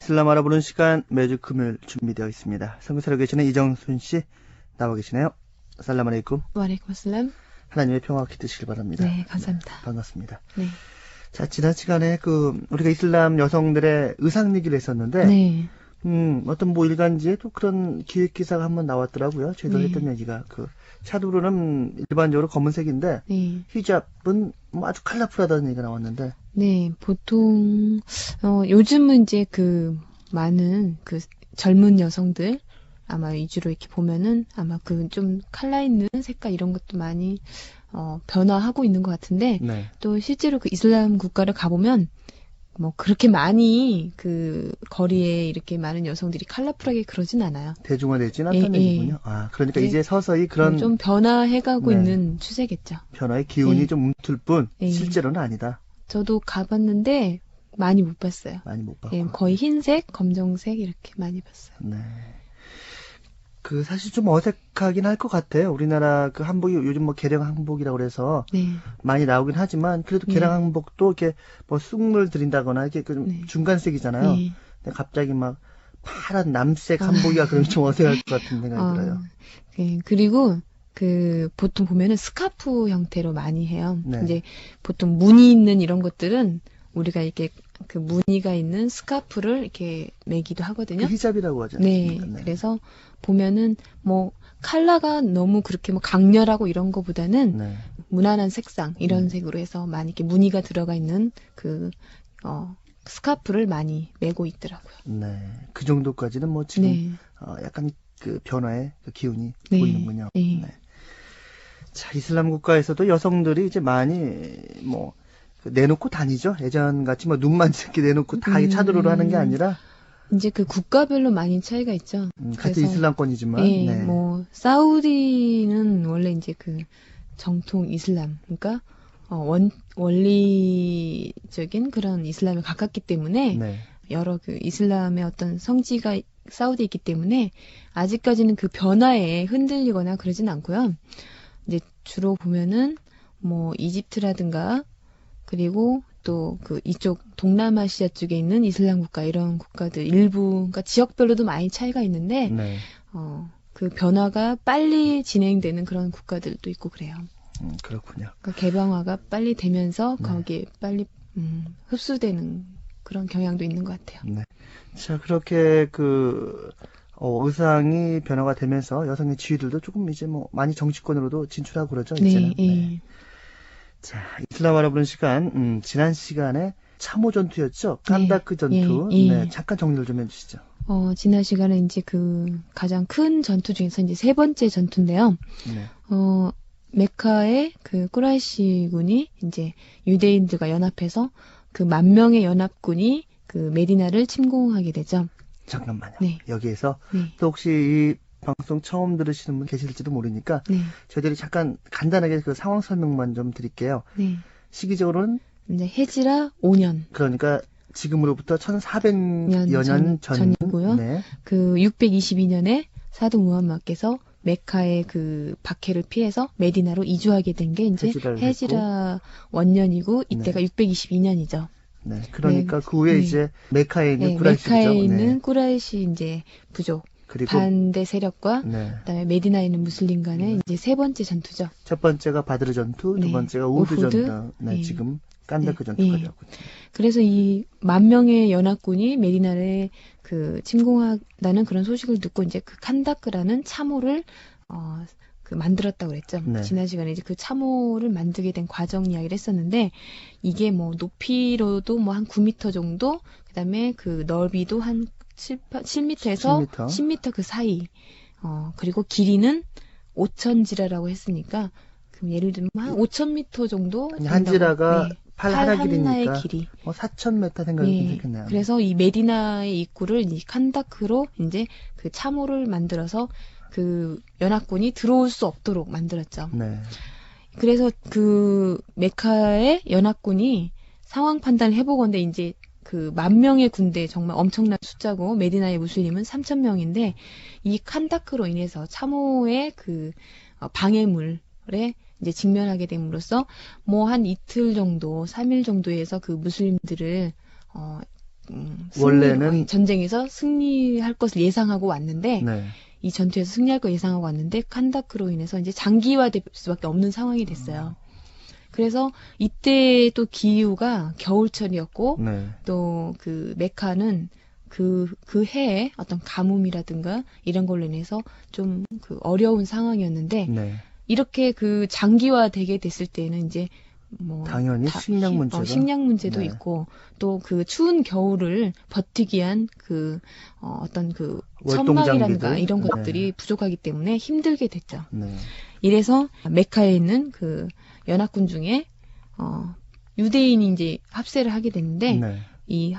이슬람 알아보는 시간 매주 금요일 준비되어 있습니다. 선교사로 계시는 이정순 씨 나와 계시네요. 살람 알레이쿰. 와알레이쿰 assalam. 하나님의 평화가 깃드시길 바랍니다. 네, 감사합니다. 네, 반갑습니다. 네. 자, 지난 시간에 우리가 이슬람 여성들의 의상 얘기를 했었는데, 네. 어떤 일간지에 또 그런 기획 기사가 한번 나왔더라고요. 저희도 네. 했던 얘기가 차두르는 일반적으로 검은색인데, 네. 히잡은 아주 컬러풀하다는 얘기가 나왔는데, 네, 보통 요즘은 이제 많은 젊은 여성들 아마 위주로 이렇게 보면은 아마 좀 칼라 있는 색깔 이런 것도 많이 변화하고 있는 것 같은데 네. 또 실제로 이슬람 국가를 가보면 그렇게 많이 거리에 이렇게 많은 여성들이 컬러풀하게 그러진 않아요. 대중화되지는 않다는 얘기군요. 아, 그러니까 네. 이제 서서히 그런 좀 변화해가고 네. 있는 추세겠죠. 변화의 기운이 네. 좀 움틀 뿐 네. 실제로는 아니다. 저도 가봤는데 많이 못 봤어요. 많이 못 봤고. 예, 거의 흰색, 검정색 이렇게 많이 봤어요. 네. 사실 좀 어색하긴 할 것 같아요. 우리나라 한복이 요즘 개량 한복이라고 그래서 네. 많이 나오긴 하지만 그래도 네. 개량 한복도 이렇게 쑥물 들인다거나 이렇게 좀 네. 중간색이잖아요. 네. 근데 갑자기 파란 남색 한복이가 그러면 좀 어색할 것 같은 생각이 들어요. 네. 그리고 보통 보면은 스카프 형태로 많이 해요. 네. 이제 보통 무늬 있는 이런 것들은 우리가 이렇게 무늬가 있는 스카프를 이렇게 매기도 하거든요. 히잡이라고 하지 네. 않습니까? 네. 그래서 보면은 컬러가 너무 그렇게 강렬하고 이런 거보다는 네. 무난한 색상 이런 네. 색으로 해서 많이 이렇게 무늬가 들어가 있는 스카프를 많이 매고 있더라고요. 네. 그 정도까지는 지금 네. 약간 변화의 기운이 네. 보이는군요. 네. 네. 자, 이슬람 국가에서도 여성들이 이제 많이 내놓고 다니죠. 예전같이 눈만 이렇게 내놓고 다 차도로로 하는 게 아니라 이제 국가별로 많이 차이가 있죠. 같은 이슬람권이지만 네, 네. 사우디는 원래 이제 정통 이슬람, 그러니까 원리적인 그런 이슬람에 가깝기 때문에 네. 여러 이슬람의 어떤 성지가 사우디에 있기 때문에 아직까지는 변화에 흔들리거나 그러진 않고요. 이제 주로 보면은 이집트라든가 그리고 또 이쪽 동남아시아 쪽에 있는 이슬람 국가 이런 국가들 일부 그러니까 지역별로도 많이 차이가 있는데 네. 변화가 빨리 진행되는 그런 국가들도 있고 그래요. 그렇군요. 그러니까 개방화가 빨리 되면서 네. 거기에 빨리 흡수되는 그런 경향도 있는 것 같아요. 네. 자, 그렇게 의상이 변화가 되면서 여성의 지위들도 조금 이제 많이 정치권으로도 진출하고 그러죠. 이제는. 네. 네. 자, 이슬람 알아보는 시간, 지난 시간에 참호 전투였죠. 깐다크 전투. 예. 네, 잠깐 정리를 좀 해주시죠. 지난 시간에 이제 가장 큰 전투 중에서 이제 세 번째 전투인데요. 네. 메카의 꾸라이시군이 이제 유대인들과 연합해서 10,000명의 연합군이 메디나를 침공하게 되죠. 잠깐만요. 네. 여기에서 네. 또 혹시 이 방송 처음 들으시는 분 계실지도 모르니까 네. 저희들이 잠깐 간단하게 상황 설명만 좀 드릴게요. 네. 시기적으로는 이제 헤지라 5년. 그러니까 지금으로부터 1400년 전이고요. 네. 622년에 사도 무함마드께서 메카의 박해를 피해서 메디나로 이주하게 된 게 이제 헤지라 원년이고 이때가 622년이죠. 네. 그러니까 네. 그 후에 네. 이제 메카에 있는 꾸라이시죠. 메카에 있는 꾸라이시 이제 부족 그리고 반대 세력과 네. 그다음에 메디나에 있는 무슬림 간의 이제 세 번째 전투죠. 첫 번째가 바드르 전투, 두 번째가 우후드 전투. 네, 지금 깐다크 전투까지 하고 있습니다. 그래서 이 10,000명의 연합군이 메디나를 침공한다는 그런 소식을 듣고 이제 칸다크라는 참호를 만들었다고 그랬죠. 네. 지난 시간에 이제 참호를 만들게 된 과정 이야기를 했었는데 이게 높이로도 한 9m 정도, 그다음에 넓이도 한 7m에서 10m 그 사이. 그리고 길이는 5,000지라라고 했으니까 그럼 예를 들면 한 5,000m 정도 한 지라가 네. 팔 하나 길이니까 길이. 4,000m 생각이 괜찮겠네요. 그래서 이 메디나의 입구를 이 칸다크로 이제 참호를 만들어서 연합군이 들어올 수 없도록 만들었죠. 네. 그래서 메카의 연합군이 상황 판단을 해보건대 이제 10,000명의 군대 정말 엄청난 숫자고 메디나의 무슬림은 3,000명인데 이 칸다크로 인해서 참호의 방해물에 이제 직면하게 됨으로써 한 이틀 정도, 3일 정도에서 무슬림들을 원래는 전쟁에서 승리할 것을 예상하고 왔는데 네. 이 전투에서 승리할 걸 예상하고 왔는데 칸다크로 인해서 이제 장기화될 수밖에 없는 상황이 됐어요. 그래서 이때 또 기후가 겨울철이었고 네. 또 그 메카는 그 해에 어떤 가뭄이라든가 이런 걸로 인해서 좀 그 어려운 상황이었는데 네. 이렇게 그 장기화되게 됐을 때는 이제 뭐 당연히 식량 문제가 식량 문제도 네. 있고 또 그 추운 겨울을 버티기 위한 그 어떤 그 월동 천막이라든가 장비들. 이런 네. 것들이 부족하기 때문에 힘들게 됐죠. 네. 이래서 메카에 있는 그 연합군 중에 유대인이 이제 합세를 하게 됐는데 네. 이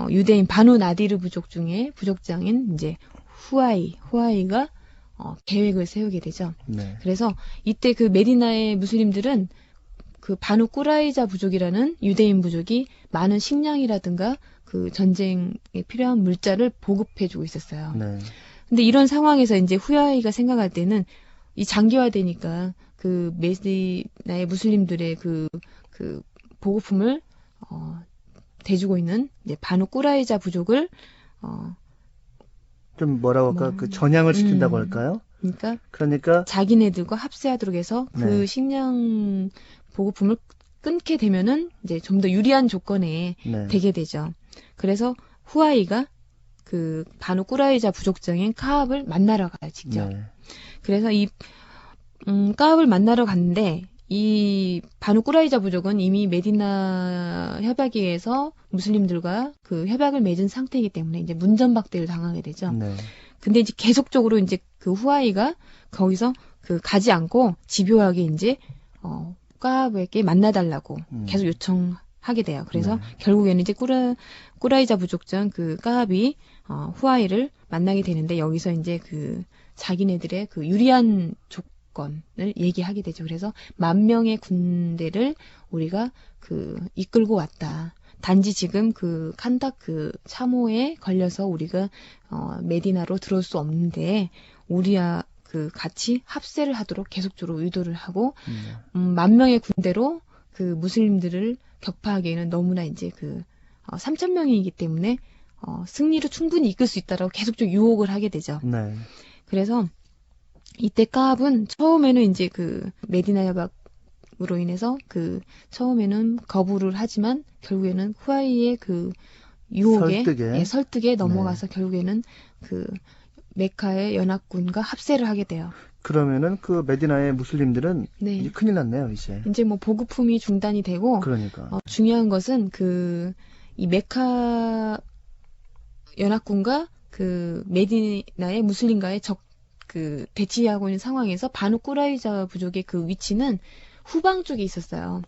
유대인 바누 나디르 부족 중에 부족장인 이제 후아이가 계획을 세우게 되죠. 네. 그래서 이때 그 메디나의 무슬림들은 그 바누 꾸라이자 부족이라는 유대인 부족이 많은 식량이라든가 그 전쟁에 필요한 물자를 보급해주고 있었어요. 네. 근데 이런 상황에서 이제 후아이가 생각할 때는 이 장기화되니까 그 메디나의 무슬림들의 그 보급품을 대주고 있는 이제 바누 꾸라이자 부족을 좀 뭐라고 할까? 그 전향을 시킨다고 할까요? 그러니까 자기네들과 합세하도록 해서 그 네. 식량 보급품을 끊게 되면은 이제 좀 더 유리한 조건에 네. 되게 되죠. 그래서 후아이가 그 바누 꾸라이자 부족장인 카압을 만나러 가요, 직접. 네. 그래서 이 카압을 만나러 갔는데 이 바누 꾸라이자 부족은 이미 메디나 협약에서 무슬림들과 그 협약을 맺은 상태이기 때문에 이제 문전박대를 당하게 되죠. 네. 근데 이제 계속적으로 이제 그 후아이가 거기서 그 가지 않고 집요하게 이제 카압에게 만나달라고 계속 요청하게 돼요. 그래서 네. 결국에는 이제 꾸라이자 부족장 그 카압이 후아이를 만나게 되는데 여기서 이제 그 자기네들의 그 유리한 조건을 얘기하게 되죠. 그래서 10,000명의 군대를 우리가 그 이끌고 왔다. 단지 지금 그 칸닥 그 참호에 걸려서 우리가 메디나로 들어올 수 없는데 우리야 그 같이 합세를 하도록 계속적으로 의도를 하고 10,000명의 군대로 그 무슬림들을 격파하기에는 너무나 이제 그 3,000명이기 때문에 승리로 충분히 이끌 수 있다라고 계속적으로 유혹을 하게 되죠. 네. 그래서 이때 카압은 처음에는 이제 그 메디나 협약으로 인해서 그 처음에는 거부를 하지만 결국에는 후아이의 그 유혹에 설득에 넘어가서 네. 결국에는 그 메카의 연합군과 합세를 하게 돼요. 그러면은 그 메디나의 무슬림들은 네. 이제 큰일 났네요, 이제. 이제 뭐 보급품이 중단이 되고 그러니까. 중요한 것은 그 이 메카 연합군과 그 메디나의 무슬림과의 그 대치하고 있는 상황에서 바누 꾸라이자 부족의 그 위치는 후방 쪽에 있었어요.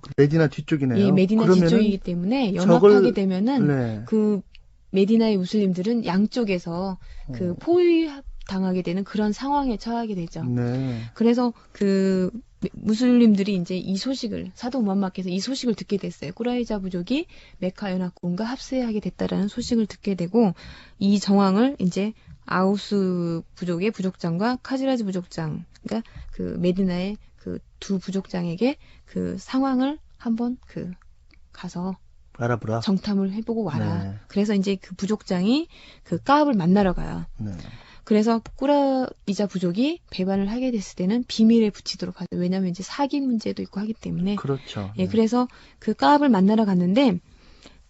그 메디나 뒤쪽이네요. 예, 메디나 뒤쪽이기 때문에 연합하게 되면은 네. 그 메디나의 무슬림들은 양쪽에서 그 포위당하게 되는 그런 상황에 처하게 되죠. 네. 그래서 그 무슬림들이 이제 이 소식을 사도 무함마드께서 이 소식을 듣게 됐어요. 꾸라이자 부족이 메카 연합군과 합세하게 됐다라는 소식을 듣게 되고 이 정황을 이제 아우스 부족의 부족장과 카지라즈 부족장, 그러니까 그 메디나의 그 두 부족장에게 그 상황을 한번 그 가서 알아보라. 정탐을 해보고 와라. 네. 그래서 이제 그 부족장이 그 카압을 만나러 가요. 네. 그래서 꾸라이자 부족이 배반을 하게 됐을 때는 비밀에 붙이도록 하죠. 왜냐하면 이제 사기 문제도 있고 하기 때문에. 그렇죠. 예, 그래서 그 카압을 만나러 갔는데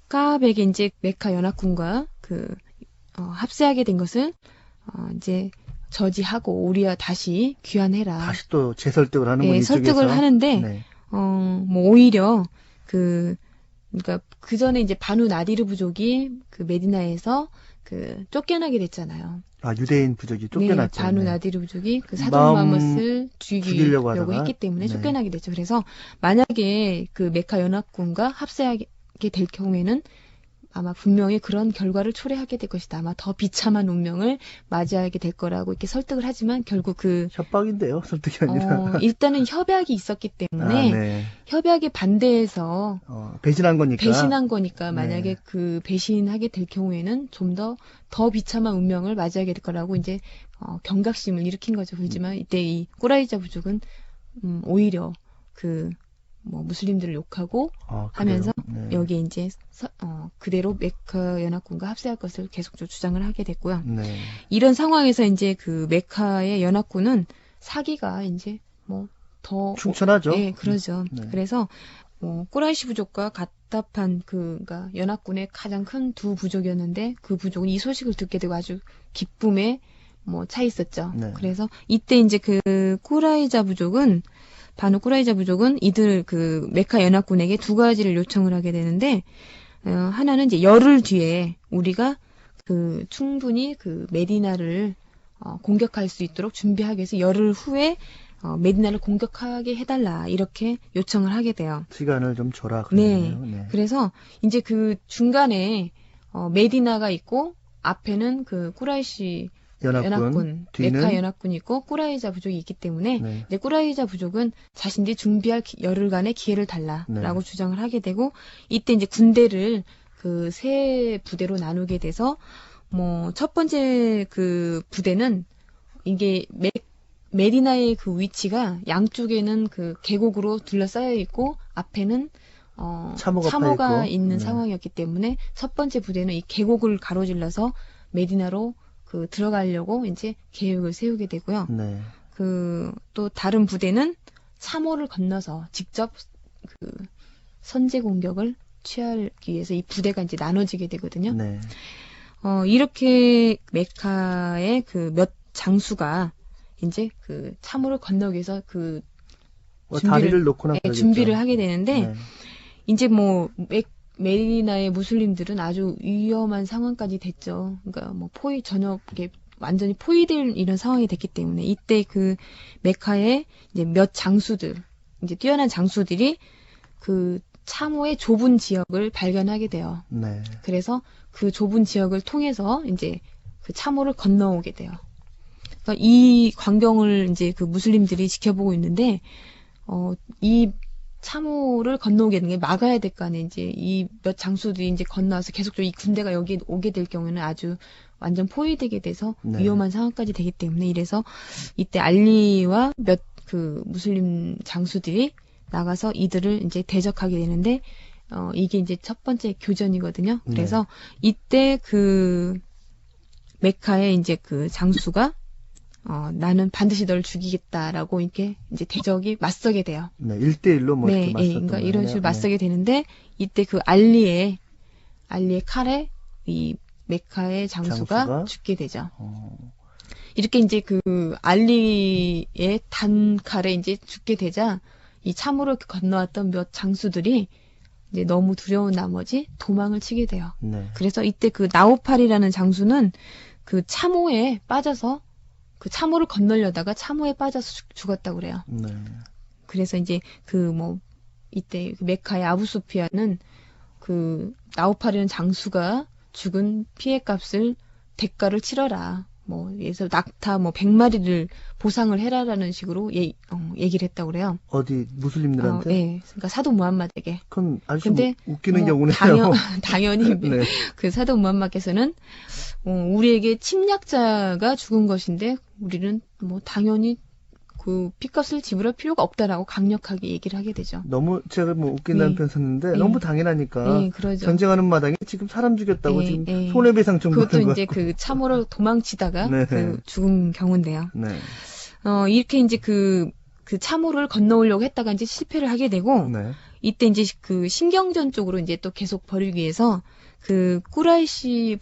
카압에게 이제 메카 연합군과 그 합세하게 된 것을 이제 저지하고 우리와 다시 귀환해라. 다시 또 재설득을 하는군요. 예, 설득을 하는데 네. 뭐 오히려 그러니까 그 전에 이제 바누 나디르 부족이 그 메디나에서 그 쫓겨나게 됐잖아요. 유대인 부족이 쫓겨났죠. 네, 바누 나디르 부족이 그 사도 무함마드를 죽이려고 했기 때문에 네. 쫓겨나게 됐죠. 그래서 만약에 그 메카 연합군과 합세하게 될 경우에는 아마 분명히 그런 결과를 초래하게 될 것이다. 아마 더 비참한 운명을 맞이하게 될 거라고 이렇게 설득을 하지만 결국 그 협박인데요. 설득이 아니라. 일단은 협약이 있었기 때문에 네. 협약에 반대해서 배신한 거니까. 만약에 네. 그 배신하게 될 경우에는 좀 더 비참한 운명을 맞이하게 될 거라고 이제 경각심을 일으킨 거죠. 그렇지만 이때 이 꾸라이자 부족은 오히려 그 뭐 무슬림들을 욕하고 그래요? 하면서 네. 여기에 이제 그대로 메카 연합군과 합세할 것을 계속적으로 주장을 하게 됐고요. 네. 이런 상황에서 이제 그 메카의 연합군은 사기가 이제 뭐 더 충천하죠. 예, 그러죠. 네. 그래서 꾸라이시 부족과 가타판 그러니까 연합군의 가장 큰 두 부족이었는데 그 부족은 이 소식을 듣게 되고 아주 기쁨에 차 있었죠. 네. 그래서 이때 이제 그 바누 꾸라이자 부족은 이들 그 메카 연합군에게 두 가지를 요청을 하게 되는데 하나는 이제 열흘 뒤에 우리가 그 충분히 그 메디나를 공격할 수 있도록 준비하기 위해서 열흘 후에 메디나를 공격하게 해달라 이렇게 요청을 하게 돼요. 시간을 좀 줘라. 네. 그러네요. 네. 그래서 이제 그 중간에 메디나가 있고 앞에는 그 꾸라이시 연합군, 뒤는 메카 연합군이 있고 꾸라이자 부족이 있기 때문에 네. 이제 꾸라이자 부족은 자신들이 준비할 열흘간의 기회를 달라라고 네. 주장을 하게 되고 이때 이제 군대를 그 세 부대로 나누게 돼서 첫 번째 그 부대는 이게 메디나의 그 위치가 양쪽에는 그 계곡으로 둘러싸여 있고 앞에는 참호가 있는 네. 상황이었기 때문에 첫 번째 부대는 이 계곡을 가로질러서 메디나로 그 들어가려고 이제 계획을 세우게 되고요. 네. 그 또 다른 부대는 참호를 건너서 직접 그 선제 공격을 취하기 위해서 이 부대가 이제 나눠지게 되거든요. 네. 이렇게 메카의 그 몇 장수가 이제 그 참호를 건너기 위해서 그 다리를 놓거나 준비를 하게 되는데 네. 이제 메디나의 무슬림들은 아주 위험한 상황까지 됐죠. 그러니까 이게 완전히 포위될 이런 상황이 됐기 때문에 이때 그 메카의 이제 몇 장수들, 이제 뛰어난 장수들이 그 참호의 좁은 지역을 발견하게 돼요. 네. 그래서 그 좁은 지역을 통해서 이제 그 참호를 건너오게 돼요. 그러니까 이 광경을 이제 그 무슬림들이 지켜보고 있는데, 이 참호를 건너오게 되는 게 막아야 될 거 아니에요. 이제 이 몇 장수들이 이제 건너와서 계속적으로 이 군대가 여기 오게 될 경우에는 아주 완전 포위되게 돼서 네. 위험한 상황까지 되기 때문에 이래서 이때 알리와 몇 그 무슬림 장수들이 나가서 이들을 이제 대적하게 되는데, 이게 이제 첫 번째 교전이거든요. 그래서 이때 그 메카의 이제 그 장수가 나는 반드시 널 죽이겠다라고 이렇게 이제 대적이 맞서게 돼요. 네, 1대1로 네, 이렇게 맞섰던 그러니까 거예요. 이런 식으로 맞서게 되는데 이때 그 알리의 칼에 이 메카의 장수가 죽게 되죠. 이렇게 이제 그 알리의 단칼에 이제 죽게 되자 이 참호를 건너왔던 몇 장수들이 이제 너무 두려운 나머지 도망을 치게 돼요. 네. 그래서 이때 그 나오팔이라는 장수는 그 참호에 빠져서 그 참호를 건너려다가 참호에 빠져서 죽었다고 그래요. 네. 그래서 이제 이때 그 메카의 아부소피아는 그 나오팔이라는 장수가 죽은 피해값을 대가를 치러라. 예를 낙타 100마리를 보상을 해라라는 식으로 얘기를 했다고 그래요. 어디 무슬림들한테? 네. 그러니까 사도 무함마드에게. 그건 아주 근데 웃기는 경우네요. 당연히 네. 그 사도 무함마드께서는 우리에게 침략자가 죽은 것인데 우리는 당연히 그 핏값을 지불할 필요가 없다라고 강력하게 얘기를 하게 되죠. 너무 제가 웃긴다는 표현 썼는데 너무 당연하니까. 그러죠. 전쟁하는 마당에 지금 사람 죽였다고 지금 네. 손해배상 청구하는 거. 그것도 이제 그 참호로 도망치다가 네. 그 죽은 경우인데요. 네. 이렇게 이제 그 참호를 건너오려고 했다가 이제 실패를 하게 되고 네. 이때 이제 그 신경전 쪽으로 이제 또 계속 벌이기 위해서 그 꾸라이시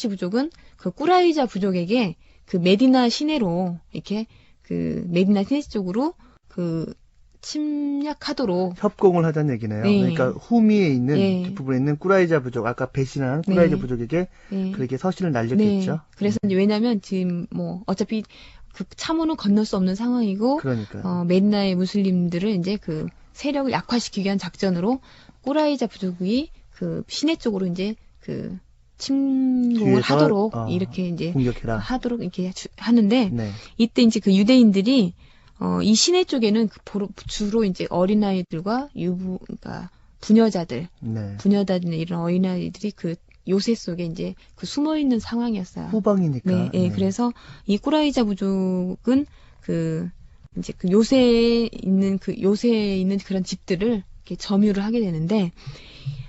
부족은 그 꾸라이자 부족에게 그 메디나 시내로 이렇게 그 메디나 시내 쪽으로 그 침략하도록 협공을 하자는 얘기네요. 네. 그러니까 후미에 있는 네. 뒷부분에 있는 꾸라이자 부족, 아까 배신한 꾸라이자 네. 부족에게 네. 그렇게 서신을 날렸겠죠. 네. 그래서 이제 왜냐면 지금 어차피 그 참호는 건널 수 없는 상황이고 그러니까요. 메디나의 무슬림들을 이제 그 세력을 약화시키기 위한 작전으로 꾸라이자 부족이 그 시내 쪽으로 이제 그 침공을 뒤에서, 하도록 이렇게 이제 공격해라. 하도록 이렇게 하는데 네. 이때 이제 그 유대인들이 이 시내 쪽에는 주로 이제 어린아이들과 그러니까 부녀자들 네. 이런 어린아이들이 그 요새 속에 이제 그 숨어 있는 상황이었어요. 후방이니까. 네. 그래서 이 꾸라이자 부족은 그 이제 그 요새에 있는 그런 집들을 이렇게 점유를 하게 되는데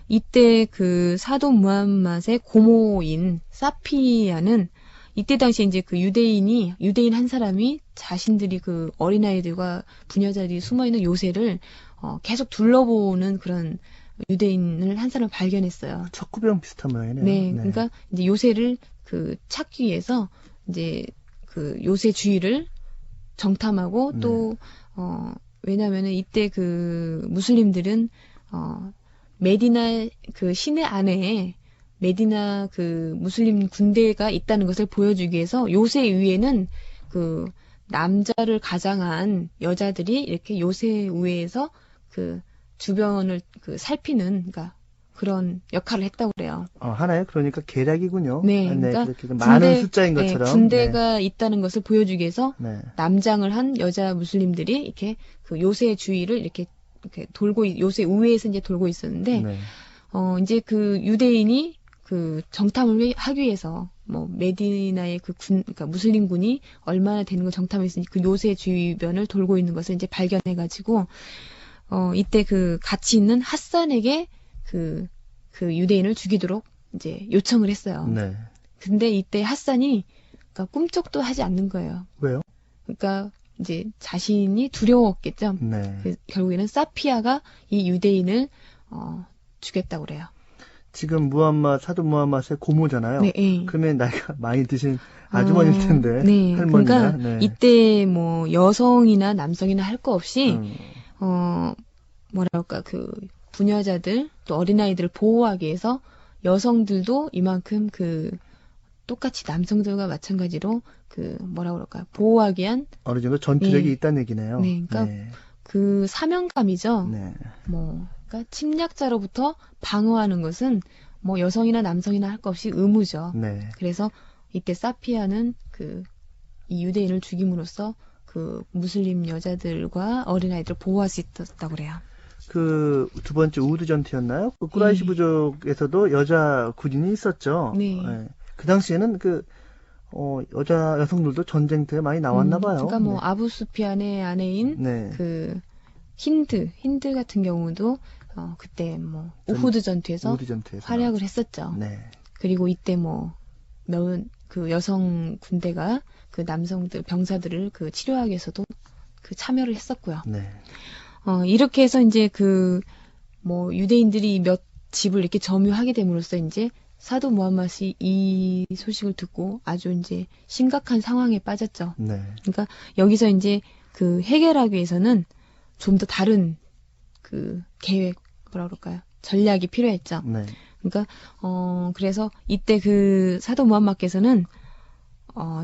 이때 그 사도 무함mad의 고모인 사피아는 이때 당시에 이제 그 유대인 한 사람이 자신들이 그 어린아이들과 부녀자들이 숨어있는 요새를 계속 둘러보는 그런 유대인을 한 사람 발견했어요. 척구병 비슷한 모양이네요. 네, 그러니까 이제 요새를 그 찾기 위해서 이제 그 요새 주위를 정탐하고 또 왜냐면은 이때 그 무슬림들은 메디나 그 시내 안에 메디나 그 무슬림 군대가 있다는 것을 보여주기 위해서 요새 위에는 그 남자를 가장한 여자들이 이렇게 요새 위에서 그 주변을 그 살피는 그러니까 그런 역할을 했다고 그래요. 하나요? 그러니까 계략이군요. 네, 그러니까 그렇게 많은 숫자인 것처럼. 군대가 있다는 것을 보여주기 위해서 네. 남장을 한 여자 무슬림들이 이렇게 그 요새 주위를 이렇게 요새 우회에서 이제 돌고 있었는데, 네. 이제 그 유대인이 그 정탐을 하기 위해서 뭐 메디나의 그러니까 무슬림군이 얼마나 되는 걸 정탐했으니 그 요새 주변을 돌고 있는 것을 이제 발견해가지고, 이때 그 같이 있는 핫산에게 그 유대인을 죽이도록 이제 요청을 했어요. 네. 근데 이때 핫산이 그러니까 꿈쩍도 하지 않는 거예요. 왜요? 그러니까 이제 자신이 두려웠겠죠. 네. 결국에는 사피아가 이 유대인을 죽였다고 그래요. 지금 사도 무함mad의 고모잖아요. 네, 네. 그러면 나이가 많이 드신 아주머니일 텐데. 네. 할머니나. 그러니까 네. 이때 뭐 여성이나 남성이나 할 거 없이 뭐랄까 그 부녀자들 또 어린아이들을 보호하기 위해서 여성들도 이만큼 그 똑같이 남성들과 마찬가지로 그 뭐라 그럴까요? 보호하기 위한 어느 정도 전투력이 있다는 얘기네요. 네, 그러니까 그 사명감이죠. 네. 그러니까 침략자로부터 방어하는 것은 뭐 여성이나 남성이나 할 것 없이 의무죠. 네. 그래서 이때 사피아는 이 유대인을 죽임으로써 그 무슬림 여자들과 어린아이들을 보호할 수 있었다고 그래요. 그 두 번째 우드 전투였나요? 그 꾸라이시 부족에서도 여자 군인이 있었죠. 네. 네. 그 당시에는 여자 여성들도 전쟁터에 많이 나왔나 봐요. 그러니까 뭐 아부수피안의 아내인 네. 그 힌드 같은 경우도 그때 뭐 우후드 전투에서 활약을 했었죠. 네. 그리고 이때 그 여성 군대가 그 남성들 병사들을 그 치료하기 위해서도 그 참여를 했었고요. 네. 이렇게 해서 이제 유대인들이 몇 집을 이렇게 점유하게 됨으로써 이제 사도 무함mad이 이 소식을 듣고 아주 이제 심각한 상황에 빠졌죠. 네. 그러니까 여기서 이제 그 해결하기 위해서는 좀 더 다른 그 계획, 뭐라 그럴까요? 전략이 필요했죠. 네. 그러니까, 그래서 이때 그 사도 무함mad께서는,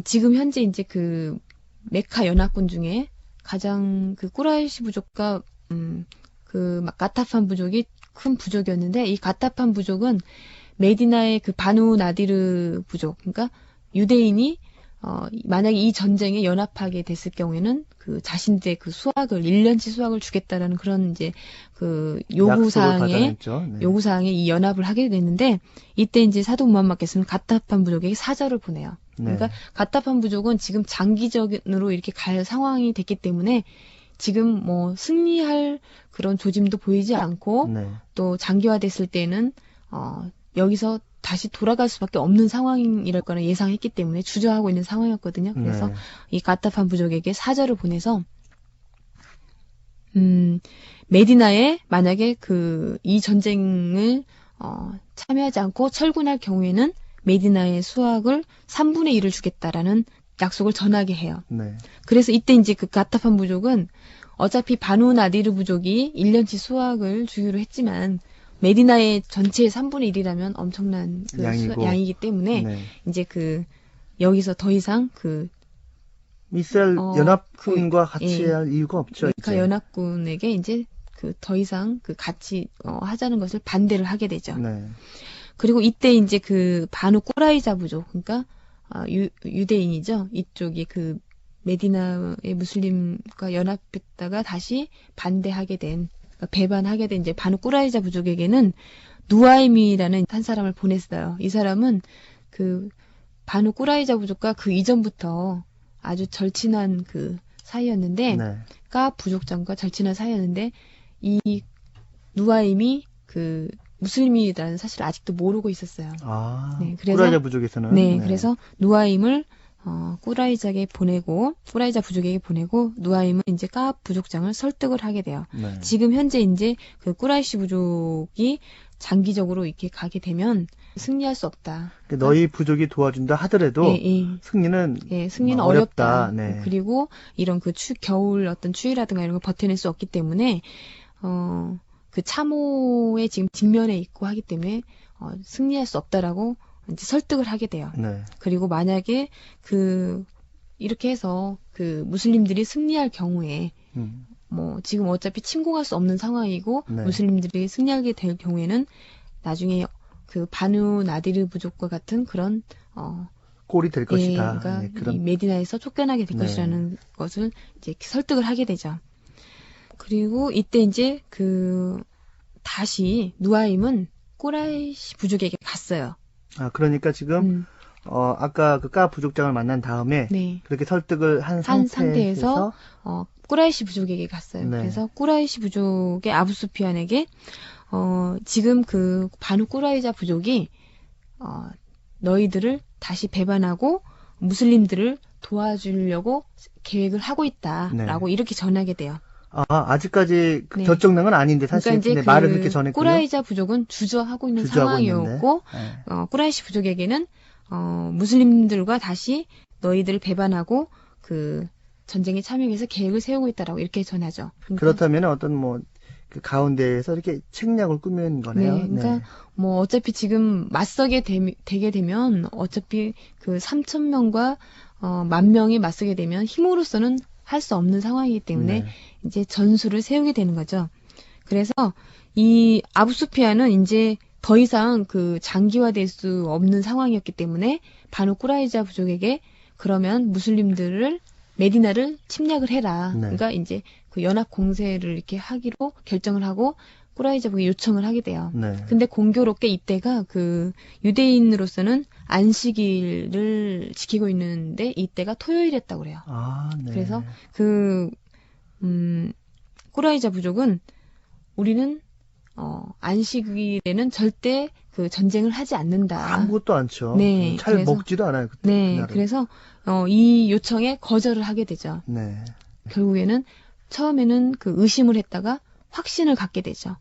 지금 현재 이제 그 메카 연합군 중에 가장 그 꾸라이시 부족과, 그 가타판 부족이 큰 부족이었는데, 이 가타판 부족은 메디나의 그 바누 나디르 부족, 그러니까 유대인이 만약에 이 전쟁에 연합하게 됐을 경우에는 그 자신들의 그 수확을 1년치 수확을 주겠다라는 그런 이제 그 요구사항에 이 연합을 하게 됐는데 이때 이제 사도 무함mad께서는 가타판 부족에게 사절을 보내요. 그러니까 가타판 부족은 지금 장기적으로 이렇게 갈 상황이 됐기 때문에 지금 뭐 승리할 그런 조짐도 보이지 않고 또 장기화됐을 때는 여기서 다시 돌아갈 수밖에 없는 상황이랄 거는 예상했기 때문에 주저하고 있는 상황이었거든요. 그래서 이 가타판 부족에게 사절을 보내서 메디나에 만약에 이 전쟁을 참여하지 않고 철군할 경우에는 메디나의 수확을 3분의 1을 주겠다라는 약속을 전하게 해요. 네. 그래서 이때 이제 그 가타판 부족은 어차피 바누 나디르 부족이 1년치 수확을 주기로 했지만 메디나의 전체의 3분의 1이라면 엄청난 양이기 때문에 이제 여기서 더 이상 이스라엘 연합군과 같이 할 이유가 없죠. 그러니까 연합군에게 이제 더 이상 같이 하자는 것을 반대를 하게 되죠. 네. 그리고 이때 이제 바누 꾸라이자 부족, 그러니까 유대인이죠. 이쪽이 메디나의 무슬림과 연합했다가 다시 반대하게 된, 그러니까 배반하게 된 이제 바누 꾸라이자 부족에게는 누아임이라는 한 사람을 보냈어요. 이 사람은 바누 꾸라이자 부족과 이전부터 아주 절친한 사이였는데 네. 까 부족장과 절친한 사이였는데 이 누아임이 그 무슬림이라는 사실을 아직도 모르고 있었어요. 아, 네, 그래서 꾸라이자 부족에서는 네, 그래서 누아임을 꾸라이자 부족에게 보내고 누아임은 이제 까 부족장을 설득을 하게 돼요. 네. 지금 현재 이제 그 꾸라이시 부족이 장기적으로 이렇게 가게 되면 승리할 수 없다. 그러니까 너희 부족이 도와준다 하더라도 예, 예. 승리는 승리는 어렵다. 어렵다. 네. 그리고 이런 그 겨울 어떤 추위라든가 이런 걸 버텨낼 수 없기 때문에 그 참호에 지금 직면해 있고 하기 때문에 승리할 수 없다라고 이제 설득을 하게 돼요. 네. 그리고 만약에 이렇게 해서 그 무슬림들이 승리할 경우에 뭐 지금 어차피 침공할 수 없는 상황이고 네. 무슬림들이 승리하게 될 경우에는 나중에 그 바누 나디르 부족과 같은 그런 꼴이 될 것이다. 그러니까 네, 그런 이 메디나에서 쫓겨나게 될 네. 것이라는 것을 이제 설득을 하게 되죠. 그리고 이때 이제 다시 누아임은 꾸라이시 부족에게 갔어요. 그러니까 지금 아까 그 까 부족장을 만난 다음에 네. 그렇게 설득을 한 상태에서 꾸라이시 부족에게 갔어요. 네. 그래서 꾸라이시 부족의 아부수피안에게 지금 그 바누 꾸라이자 부족이 너희들을 다시 배반하고 무슬림들을 도와주려고 계획을 하고 있다라고 네. 이렇게 전하게 돼요. 아직까지 네. 결정난 건 아닌데 사실 그러니까 이제 네, 말을 그렇게 전했고요. 꾸라이자 부족은 주저하고 있는 주저하고 상황이었고 있는데. 꾸라이시 부족에게는 무슬림들과 다시 너희들을 배반하고 그 전쟁에 참여하기 위해서 계획을 세우고 있다라고 이렇게 전하죠. 그러니까, 그렇다면 어떤 그 가운데에서 이렇게 책략을 꾸민 거네요. 네, 그러니까 뭐 어차피 지금 맞서게 되게 되면 어차피 그 3,000명과 10,000명이 맞서게 되면 힘으로서는 할 수 없는 상황이기 때문에 네. 이제 전술을 세우게 되는 거죠. 그래서 이 아부수피아는 이제 더 이상 그 장기화될 수 없는 상황이었기 때문에 바누 꾸라이자 부족에게 그러면 무슬림들을 메디나를 침략을 해라. 네. 그러니까 이제 그 연합 공세를 이렇게 하기로 결정을 하고 꾸라이자 부족에 요청을 하게 돼요. 네. 근데 공교롭게 이때가 그 유대인으로서는 안식일을 지키고 있는데 이때가 토요일이었다고 그래요. 네. 그래서 꾸라이자 부족은 우리는 안식일에는 절대 그 전쟁을 하지 않는다. 아무것도 않죠. 네, 잘 그래서- 먹지도 않아요. 그때. 네, 그날은. 그래서 이 요청에 거절을 하게 되죠. 네. 결국에는 처음에는 그 의심을 했다가 확신을 갖게 되죠.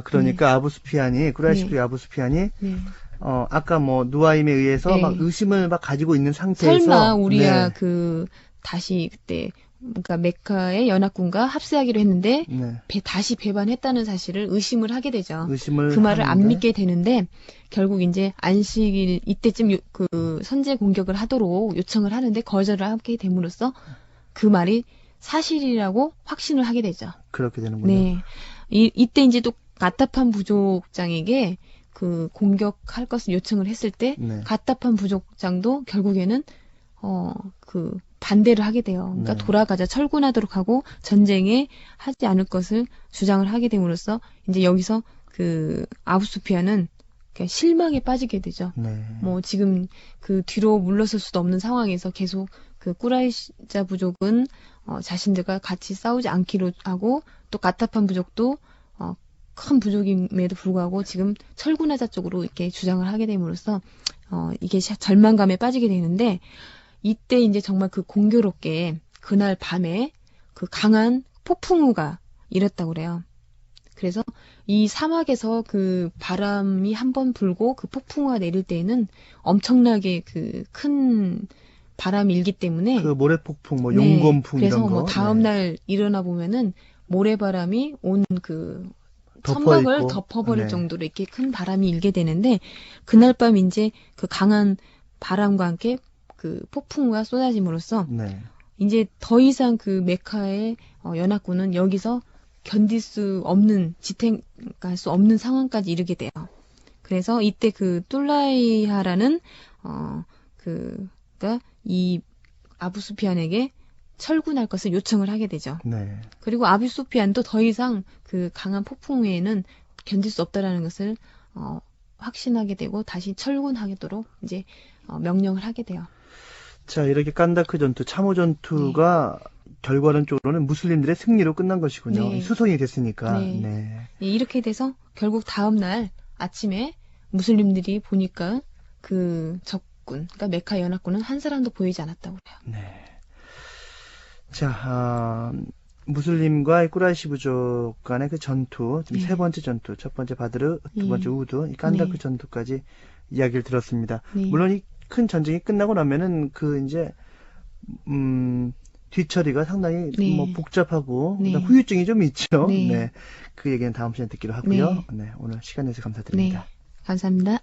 그러니까 아부수피안이 꾸라이시 네. 아부수피안이 네. 아까 누아임에 의해서 네. 막 의심을 막 가지고 있는 상태에서 설마 우리야 네. 다시 그때 그러니까 메카의 연합군과 합세하기로 했는데 네. 다시 배반했다는 사실을 의심을 하게 되죠. 의심을 그 말을 안 하는데 믿게 되는데 결국 이제 안식일 이때쯤 그 선제 공격을 하도록 요청을 하는데 거절을 하게 됨으로써 그 말이 사실이라고 확신을 하게 되죠. 그렇게 되는군요. 네. 이때 이제 또 가타판 부족장에게 그 공격할 것을 요청을 했을 때 네. 가타판 부족장도 결국에는 그 반대를 하게 돼요. 그러니까 네. 돌아가자 철군하도록 하고 전쟁에 하지 않을 것을 주장을 하게 됨으로써 이제 여기서 그 아부수피아는 실망에 빠지게 되죠. 네. 뭐 지금 그 뒤로 물러설 수도 없는 상황에서 계속 그 꾸라이자 부족은 자신들과 같이 싸우지 않기로 하고 또 가타판 부족도 큰 부족임에도 불구하고 지금 철군하자 쪽으로 이렇게 주장을 하게 됨으로써 이게 절망감에 빠지게 되는데 이때 이제 정말 그 공교롭게 그날 밤에 그 강한 폭풍우가 일었다고 그래요. 그래서 이 사막에서 그 바람이 한번 불고 그 폭풍우가 내릴 때에는 엄청나게 그 큰 바람이 일기 때문에 그 모래폭풍, 네, 용건풍 그래서 이런 거. 뭐 다음 네. 날 일어나 보면은 모래바람이 온 그 덮어 천막을 있고. 덮어버릴 네. 정도로 이렇게 큰 바람이 일게 되는데 그날 밤 이제 그 강한 바람과 함께 그 폭풍우가 쏟아짐으로써 네. 이제 더 이상 그 메카의 연합군은 여기서 견딜 수 없는 지탱할 수 없는 상황까지 이르게 돼요. 그래서 이때 그 툴라이하라는 그러니까 이 아부수피안에게 철군할 것을 요청을 하게 되죠. 네. 그리고 아부수피안도 더 이상 그 강한 폭풍우에는 견딜 수 없다라는 것을 확신하게 되고 다시 철군하도록 이제 명령을 하게 돼요. 자, 이렇게 깐다크 전투, 참호 전투가 결과론적으로는 무슬림들의 승리로 끝난 것이군요. 네. 수송이 됐으니까. 네. 네. 예, 이렇게 돼서 결국 다음 날 아침에 무슬림들이 보니까 그 적군, 그러니까 메카 연합군은 한 사람도 보이지 않았다고 그래요. 네. 자, 무슬림과 꾸라이시 부족 간의 그 전투, 지금 네. 세 번째 전투, 첫 번째 바드르, 두 예. 번째 우드, 이 깐다크 네. 전투까지 이야기를 들었습니다. 네. 물론 이 큰 전쟁이 끝나고 나면은 그 이제 뒤처리가 상당히 네. 뭐 복잡하고 네. 그다음 후유증이 좀 있죠. 네. 네. 그 얘기는 다음 시간에 듣기로 하고요. 네. 네. 오늘 시간 내서 감사드립니다. 네. 감사합니다.